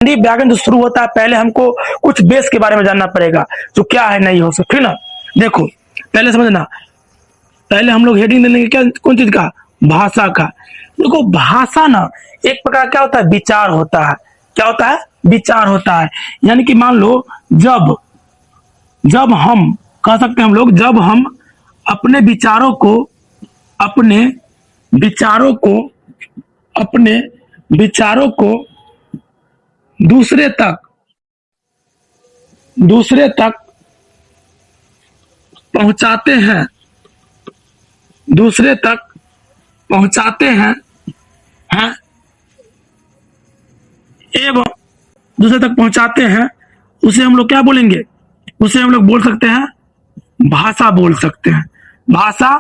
व्याकरण जो शुरू होता है पहले हमको कुछ बेस के बारे में जानना पड़ेगा, जो क्या है नहीं हो सकता, ठीक ना। देखो पहले समझना, पहले हम लोग हेडिंग दे लेंगे क्या, कौन चीज का, भाषा का। देखो भाषा ना एक प्रकार क्या होता है, विचार होता है। क्या होता है, विचार होता है। यानी कि मान लो जब जब हम कह सकते हैं हम लोग, जब हम अपने विचारों को अपने विचारों को अपने विचारों को दूसरे तक पहुंचाते हैं, दूसरे तक पहुंचाते हैं एवं दूसरे तक पहुंचाते हैं, उसे हम लोग क्या बोलेंगे, उसे हम लोग बोल सकते हैं भाषा, बोल सकते हैं भाषा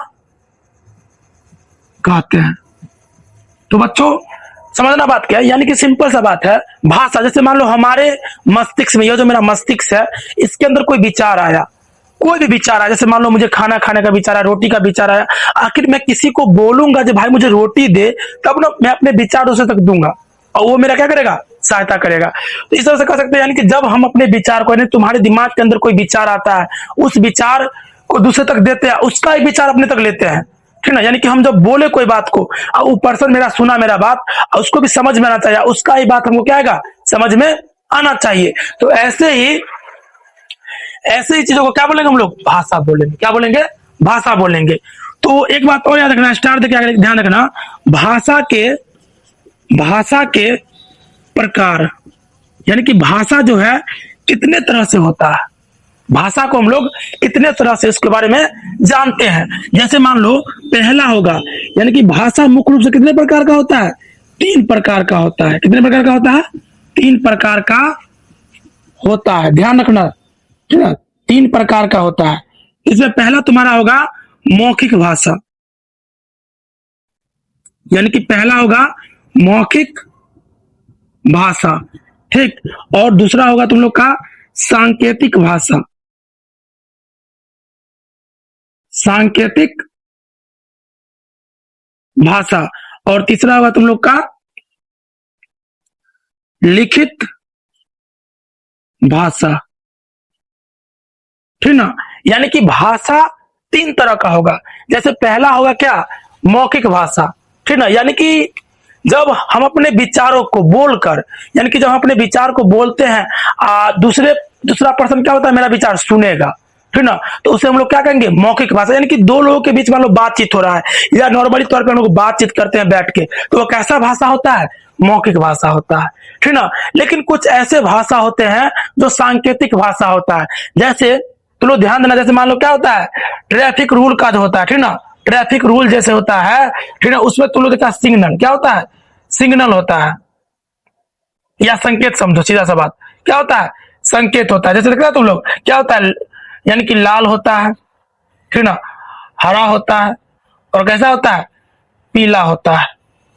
कहते हैं। तो बच्चों समझना बात क्या है, यानी कि सिंपल सा बात है, भाषा। जैसे मान लो हमारे मस्तिष्क में, यह जो मेरा मस्तिष्क है इसके अंदर कोई विचार आया, कोई भी विचार आया, जैसे मान लो मुझे खाना खाने का विचार आया, रोटी का विचार आया, आखिर मैं किसी को बोलूंगा जो भाई मुझे रोटी दे, तब ना मैं अपने विचार उसे तक दूंगा और वो मेरा क्या करेगा, सहायता करेगा। तो इस तरह से कह सकते हैं, यानी कि जब हम अपने विचार को, यानी तुम्हारे दिमाग के अंदर कोई विचार आता है, उस विचार को दूसरे तक देते हैं, उसका ही विचार अपने तक लेते हैं, ठीक ना। यानी कि हम जब बोले कोई बात को और वो पर्सन मेरा सुना मेरा बात, उसको भी समझ में आना चाहिए, उसका ही बात हमको क्या आएगा, समझ में आना चाहिए। तो ऐसे ही चीजों को क्या बोलेंगे हम लोग, भाषा बोलेंगे। क्या बोलेंगे, भाषा बोलेंगे। तो एक बात और याद रखना, स्टार देके ध्यान रखना, भाषा के प्रकार, यानी कि भाषा जो है कितने तरह से होता है, भाषा को हम लोग कितने तरह से इसके बारे में जानते हैं। जैसे मान लो पहला होगा, यानी कि भाषा मुख्य रूप से कितने प्रकार का होता है, 3 प्रकार का होता है। कितने प्रकार का होता है, 3 प्रकार का होता है, ध्यान रखना, ठीक है, 3 प्रकार का होता है। इसमें पहला तुम्हारा होगा मौखिक भाषा, यानी कि पहला होगा मौखिक भाषा, ठीक। और दूसरा होगा तुम लोग का सांकेतिक भाषा, सांकेतिक भाषा। और तीसरा होगा तुम लोग का लिखित भाषा, ठीक ना। यानी कि भाषा 3 तरह का होगा। जैसे पहला होगा क्या, मौखिक भाषा, ठीक ना। यानी कि जब हम अपने विचारों को बोलकर, यानी कि जब हम अपने विचार को बोलते हैं, दूसरा पर्सन क्या होता है, मेरा विचार सुनेगा, ठीक ना। तो उसे हम लोग क्या कहेंगे, मौखिक भाषा। यानी कि 2 लोगों के बीच मान लो बातचीत हो रहा है, या नॉर्मली तौर पर हम लोग बातचीत करते हैं बैठ के, तो वो कैसा भाषा होता है, मौखिक भाषा होता है, ठीक ना। लेकिन कुछ ऐसे भाषा होते हैं जो सांकेतिक भाषा होता है। जैसे तो लोग ध्यान देना, जैसे मान लो क्या होता है, ट्रैफिक रूल का जो होता है, ठीक ना, ट्रैफिक रूल जैसे होता है, ठीक है, उसमें तुम लोग देखा सिग्नल क्या होता है, सिग्नल होता है, या संकेत समझो, सीधा सा बात, क्या होता है, संकेत होता है। जैसे देख रहे हो तुम लोग क्या होता है, यानी कि लाल होता है, ठीक ना, हरा होता है, और कैसा होता है, पीला होता है,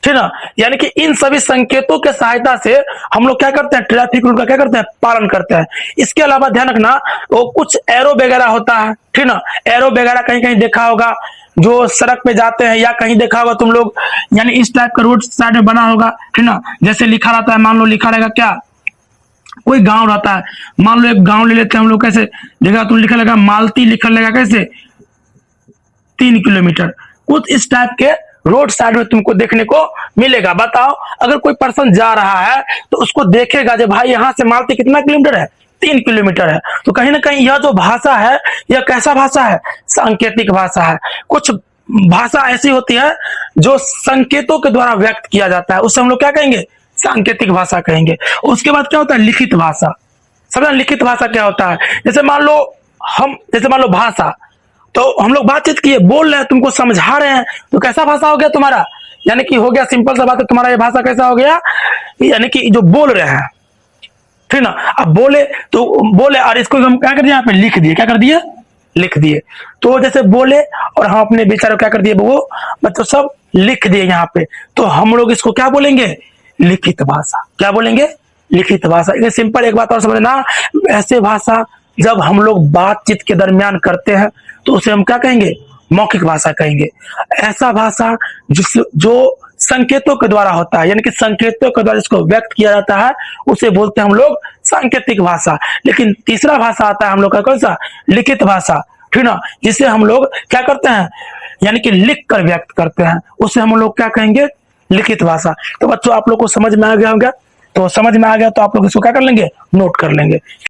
ठीक ना। यानी कि इन सभी संकेतों के सहायता से हम लोग क्या करते हैं, ट्रैफिक रूल का क्या करते हैं, पालन करते हैं। इसके अलावा ध्यान रखना, वो कुछ एरो वगैरह होता है, ठीक ना, एरो वगैरह कहीं कहीं देखा होगा, जो सड़क पे जाते हैं, या कहीं देखा होगा तुम लोग, यानी इस टाइप का रोड साइड में बना होगा, ठीक ना। जैसे लिखा रहता है, मान लो लिखा रहेगा क्या, कोई गांव रहता है, मान लो एक गांव ले लेते हैं हम लोग, कैसे देखा तुम, लिखा लगा मालती, लिखा लगा कैसे 3 किलोमीटर, कुछ इस टाइप के रोड साइड में तुमको देखने को मिलेगा। बताओ अगर कोई पर्सन जा रहा है तो उसको देखेगा जो भाई यहां से मालती कितना किलोमीटर है, 3 किलोमीटर है। तो कहीं ना कहीं यह जो भाषा है, यह कैसा भाषा है, सांकेतिक भाषा है। कुछ भाषा ऐसी होती है जो संकेतों के द्वारा व्यक्त किया जाता है, उससे हम लोग क्या कहेंगे, सांकेतिक भाषा कहेंगे। उसके बाद क्या होता है, लिखित भाषा। समझना, लिखित भाषा क्या होता है, जैसे मान लो भाषा, तो हम लोग बातचीत किए, बोल रहे हैं, तुमको समझा रहे हैं, तो कैसा भाषा हो गया तुम्हारा, यानी कि हो गया, सिंपल सा बात है, तुम्हारा ये भाषा कैसा हो गया, यानी कि जो बोल रहे हैं, ठीक ना। अब बोले तो बोले, और इसको हम क्या कर दिए, यहाँ पे लिख दिए, क्या कर दिए, लिख दिए। तो जैसे बोले और हम अपने विचारों क्या कर दिए, वो मतलब सब लिख दिए यहाँ पे, तो हम लोग इसको क्या बोलेंगे, लिखित भाषा। क्या बोलेंगे, लिखित भाषा। ये सिंपल एक बात और समझना, ऐसे भाषा जब हम लोग बातचीत के दरमियान करते हैं तो उसे हम क्या कहेंगे, मौखिक भाषा कहेंगे। ऐसा भाषा जो संकेतों के द्वारा होता है, यानी कि संकेतों के द्वारा जिसको व्यक्त किया जाता है, उसे बोलते हैं हम लोग सांकेतिक भाषा। लेकिन तीसरा भाषा आता है हम लोग का कौन सा? लिखित भाषा, ठीक ना, जिसे हम लोग क्या करते हैं, यानी कि लिख कर व्यक्त करते हैं, उसे हम लोग क्या कहेंगे? लिखित भाषा। तो बच्चों आप लोग को समझ में आ गया होगा? तो समझ में आ गया तो आप लोग इसको क्या कर लेंगे? नोट कर लेंगे।